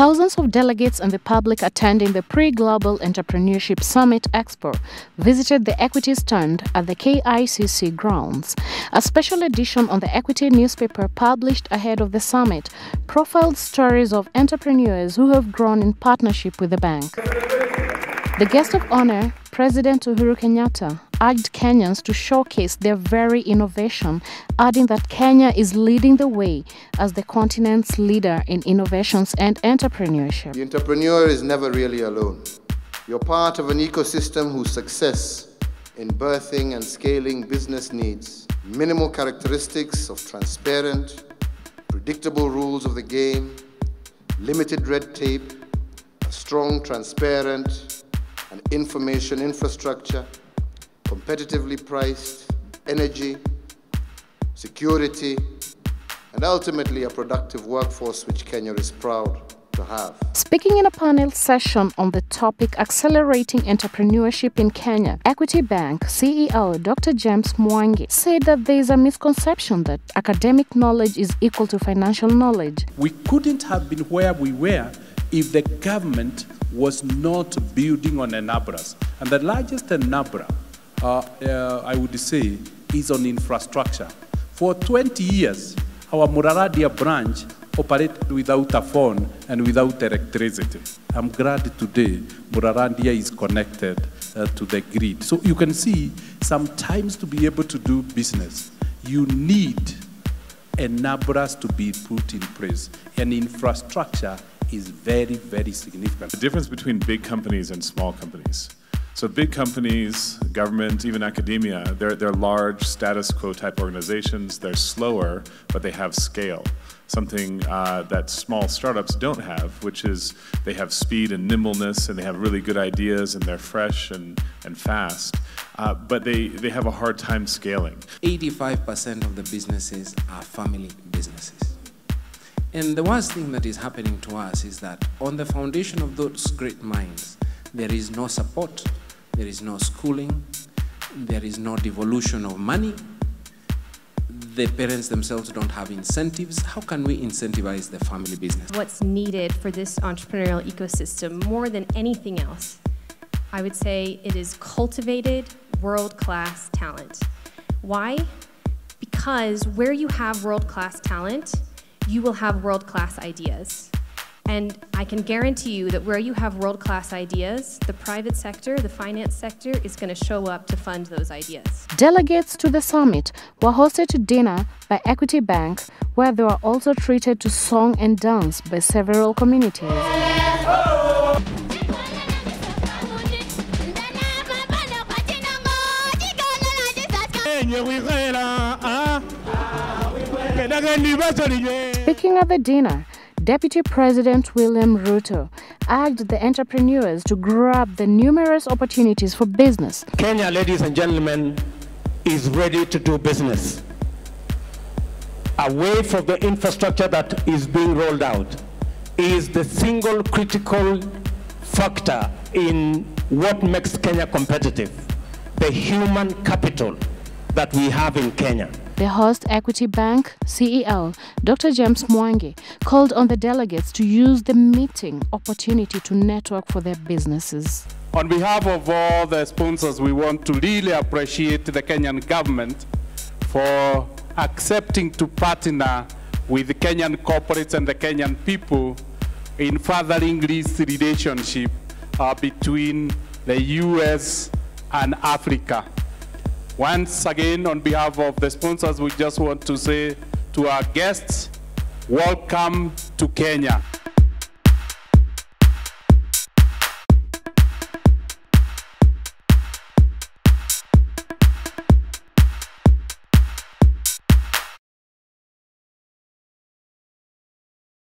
Thousands of delegates and the public attending the Pre-Global Entrepreneurship Summit Expo visited the equity stand at the KICC grounds. A special edition on the Equity newspaper published ahead of the summit profiled stories of entrepreneurs who have grown in partnership with the bank. The guest of honor, President Uhuru Kenyatta, urged Kenyans to showcase their very innovation, adding that Kenya is leading the way as the continent's leader in innovations and entrepreneurship. The entrepreneur is never really alone. You're part of an ecosystem whose success in birthing and scaling business needs minimal characteristics of transparent, predictable rules of the game, limited red tape, a strong, transparent, and information infrastructure, competitively priced, energy, security, and ultimately a productive workforce which Kenya is proud to have. Speaking in a panel session on the topic Accelerating Entrepreneurship in Kenya, Equity Bank CEO Dr. James Mwangi said that there is a misconception that academic knowledge is equal to financial knowledge. We couldn't have been where we were if the government was not building on enablers. And the largest enabler, I would say, is on infrastructure. For 20 years, our Muraradia branch operated without a phone and without electricity. I'm glad today Muraradia is connected to the grid. So you can see, sometimes to be able to do business, you need enablers to be put in place. And infrastructure is very, very significant. The difference between big companies and small companies. So big companies, government, even academia, they're large status quo type organizations. They're slower, but they have scale. Something that small startups don't have, which is they have speed and nimbleness, and they have really good ideas, and they're fresh and fast. But they have a hard time scaling. 85% of the businesses are family businesses. And the worst thing that is happening to us is that on the foundation of those great minds, there is no support, there is no schooling, there is no devolution of money. The parents themselves don't have incentives. How can we incentivize the family business? What's needed for this entrepreneurial ecosystem more than anything else, I would say it is cultivated world-class talent. Why? Because where you have world-class talent, you will have world-class ideas. And I can guarantee you that where you have world-class ideas, the private sector, the finance sector, is going to show up to fund those ideas. Delegates to the summit were hosted to dinner by Equity Bank, where they were also treated to song and dance by several communities. Speaking at the dinner, Deputy President William Ruto urged the entrepreneurs to grab the numerous opportunities for business. Kenya, ladies and gentlemen, is ready to do business. Away from the infrastructure that is being rolled out is the single critical factor in what makes Kenya competitive, the human capital that we have in Kenya. The host Equity Bank CEO, Dr. James Mwangi, called on the delegates to use the meeting opportunity to network for their businesses. On behalf of all the sponsors, we want to really appreciate the Kenyan government for accepting to partner with the Kenyan corporates and the Kenyan people in furthering this relationship between the US and Africa. Once again, on behalf of the sponsors, we just want to say to our guests, welcome to Kenya.